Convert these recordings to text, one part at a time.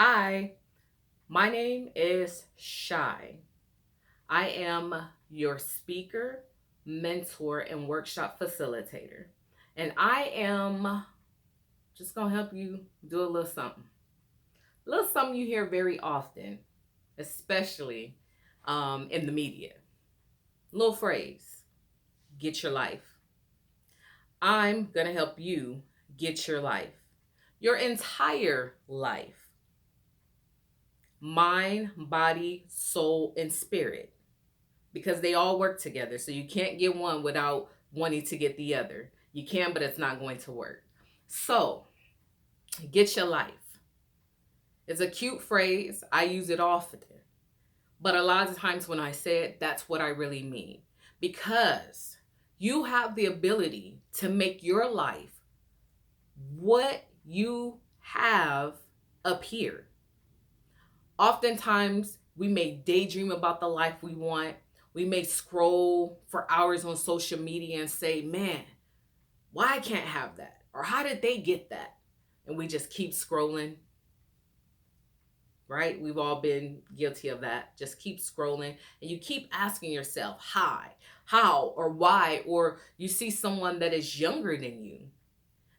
Hi, my name is Shy. I am your speaker, mentor, and workshop facilitator. And I am just going to help you do a little something. A little something you hear very often, especially in the media. Little phrase, get your life. I'm going to help you get your life, your entire life, mind, body, soul, and spirit, because they all work together. So you can't get one without wanting to get the other. You can, but it's not going to work. So, get your life. It's a cute phrase. I use it often. But a lot of times when I say it, that's what I really mean. Because you have the ability to make your life what you have up here. Oftentimes, we may daydream about the life we want. We may scroll for hours on social media and say, man, why I can't have that? Or how did they get that? And we just keep scrolling, right? We've all been guilty of that. Just keep scrolling and you keep asking yourself, how, or why? Or you see someone that is younger than you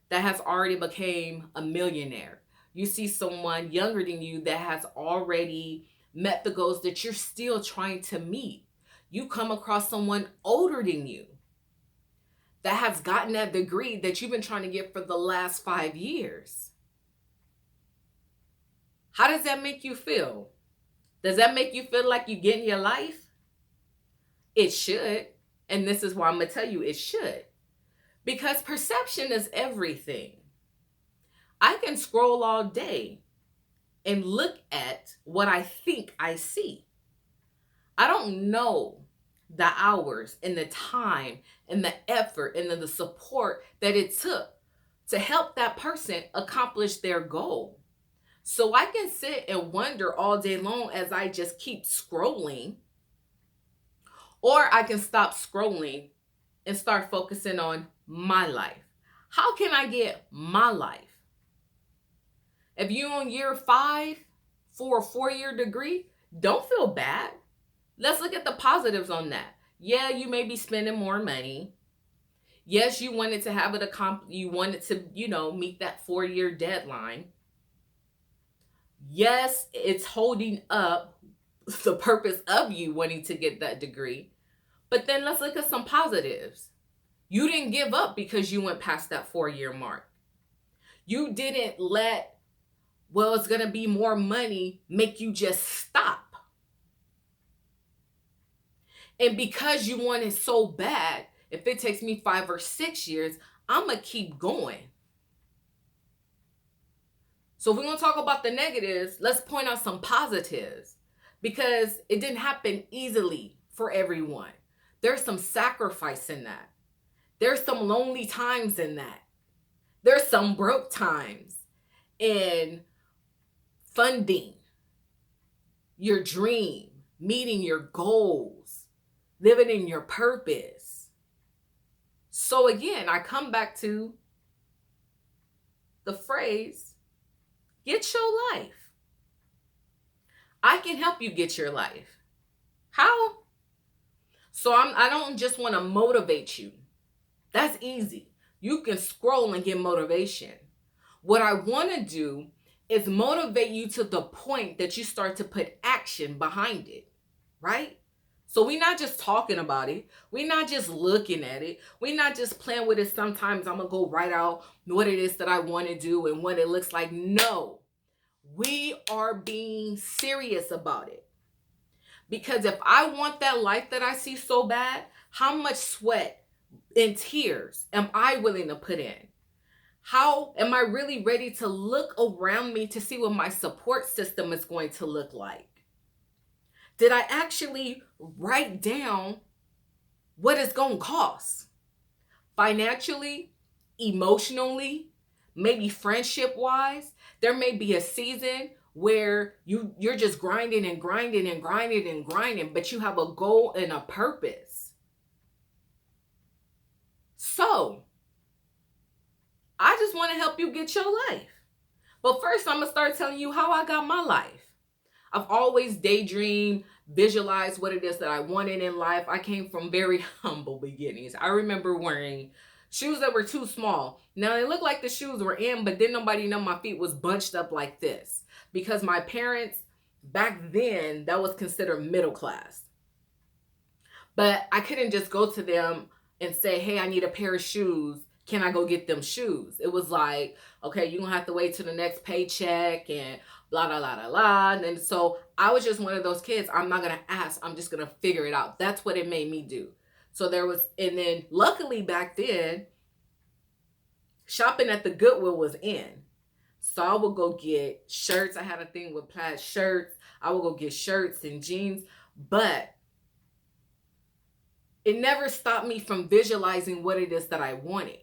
that has already became a millionaire. You see someone younger than you that has already met the goals that you're still trying to meet. You come across someone older than you that has gotten that degree that you've been trying to get for the last 5 years. How does that make you feel? Does that make you feel like you get in your life? It should. And this is why I'm going to tell you it should. Because perception is everything. I can scroll all day and look at what I think I see. I don't know the hours and the time and the effort and the support that it took to help that person accomplish their goal. So I can sit and wonder all day long as I just keep scrolling, or I can stop scrolling and start focusing on my life. How can I get my life? If you're on year 5 for a 4-year degree, don't feel bad. Let's look at the positives on that. Yeah, you may be spending more money. Yes, you wanted to have it you wanted to, meet that 4-year deadline. Yes, it's holding up the purpose of you wanting to get that degree. But then let's look at some positives. You didn't give up because you went past that 4-year mark. You didn't let, well, it's going to be more money, make you just stop. And because you want it so bad, if it takes me 5 or 6 years, I'm going to keep going. So if we're going to talk about the negatives, let's point out some positives, because it didn't happen easily for everyone. There's some sacrifice in that. There's some lonely times in that. There's some broke times in funding your dream, meeting your goals, living in your purpose. So again, I come back to the phrase, get your life. I can help you get your life. How? So I don't just want to motivate you. That's easy. You can scroll and get motivation. What I want to do is motivate you to the point that you start to put action behind it, right? So we're not just talking about it. We're not just looking at it. We're not just playing with it. Sometimes I'm going to go write out what it is that I want to do and what it looks like. No, we are being serious about it. Because if I want that life that I see so bad, how much sweat and tears am I willing to put in? How am I really ready to look around me to see what my support system is going to look like? Did I actually write down what it's going to cost? Financially, emotionally, maybe friendship-wise. There may be a season where you're just grinding and grinding and grinding and grinding, but you have a goal and a purpose. So, I just want to help you get your life. But first, I'm going to start telling you how I got my life. I've always daydreamed, visualized what it is that I wanted in life. I came from very humble beginnings. I remember wearing shoes that were too small. Now, they looked like the shoes were in, but didn't nobody know my feet was bunched up like this. Because my parents, back then, that was considered middle class. But I couldn't just go to them and say, hey, I need a pair of shoes. Can I go get them shoes? It was like, okay, you're going to have to wait till the next paycheck and blah, blah, blah, blah, blah. And so I was just one of those kids. I'm not going to ask. I'm just going to figure it out. That's what it made me do. So there was, and then luckily back then, shopping at the Goodwill was in. So I would go get shirts. I had a thing with plaid shirts. I would go get shirts and jeans. But it never stopped me from visualizing what it is that I wanted.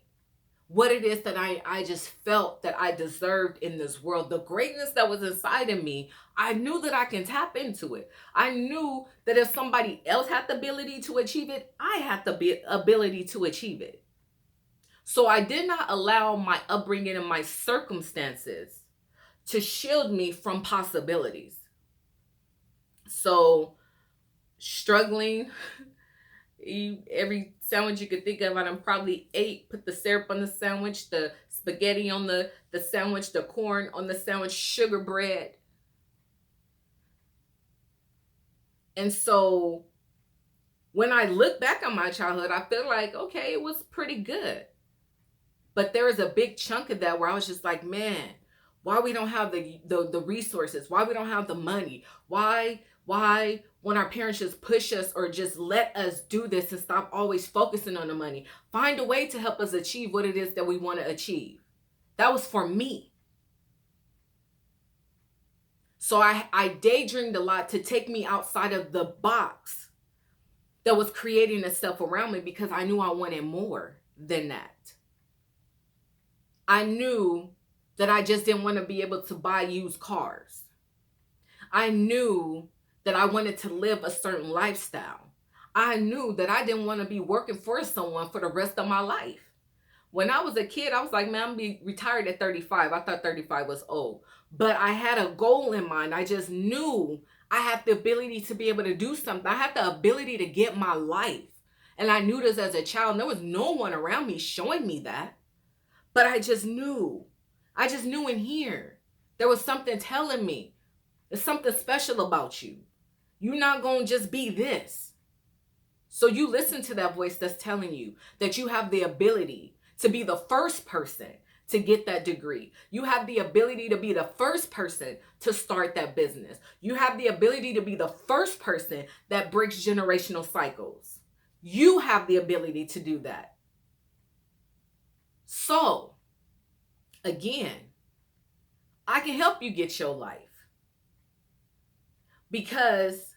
What it is that I just felt that I deserved in this world. The greatness that was inside of me, I knew that I can tap into it. I knew that if somebody else had the ability to achieve it, I had the ability to achieve it. So I did not allow my upbringing and my circumstances to shield me from possibilities. So struggling, every sandwich you could think of, and I'm probably ate, put the syrup on the sandwich, the spaghetti on the sandwich, the corn on the sandwich, sugar bread. And so when I look back on my childhood, I feel like, okay, it was pretty good. But there was a big chunk of that where I was just like, man, why we don't have the resources? Why we don't have the money? Why when our parents just push us or just let us do this and stop always focusing on the money? Find a way to help us achieve what it is that we want to achieve. That was for me. So I daydreamed a lot to take me outside of the box that was creating itself around me, because I knew I wanted more than that. I knew that I just didn't want to be able to buy used cars. I knew that I wanted to live a certain lifestyle. I knew that I didn't want to be working for someone for the rest of my life. When I was a kid, I was like, man, I'm going to be retired at 35. I thought 35 was old. But I had a goal in mind. I just knew I had the ability to be able to do something. I had the ability to get my life. And I knew this as a child. And there was no one around me showing me that. But I just knew. I just knew in here. There was something telling me. There's something special about you. You're not going to just be this. So you listen to that voice that's telling you that you have the ability to be the first person to get that degree. You have the ability to be the first person to start that business. You have the ability to be the first person that breaks generational cycles. You have the ability to do that. So, again, I can help you get your life. Because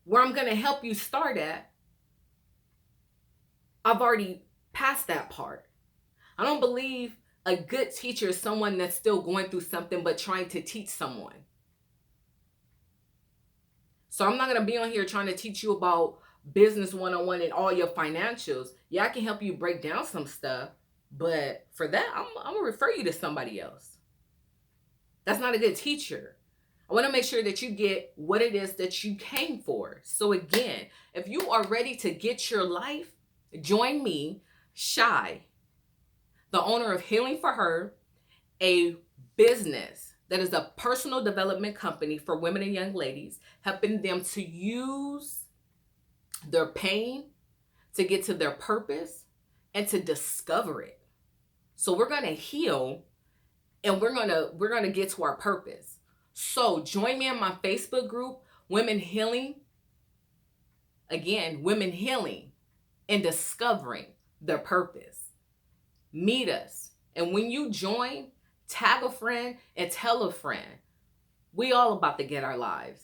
where I'm going to help you start at, I've already passed that part. I don't believe a good teacher is someone that's still going through something but trying to teach someone. So I'm not going to be on here trying to teach you about business 101 and all your financials. Yeah, I can help you break down some stuff. But for that, I'm going to refer you to somebody else. That's not a good teacher. I want to make sure that you get what it is that you came for. So again, if you are ready to get your life, join me, Shy, the owner of Healing for Her, a business that is a personal development company for women and young ladies, helping them to use their pain to get to their purpose and to discover it. So we're going to heal and we're going to get to our purpose. So join me in my Facebook group, Women Healing. Again, Women Healing and discovering their purpose. Meet us. And when you join, tag a friend and tell a friend. We all about to get our lives.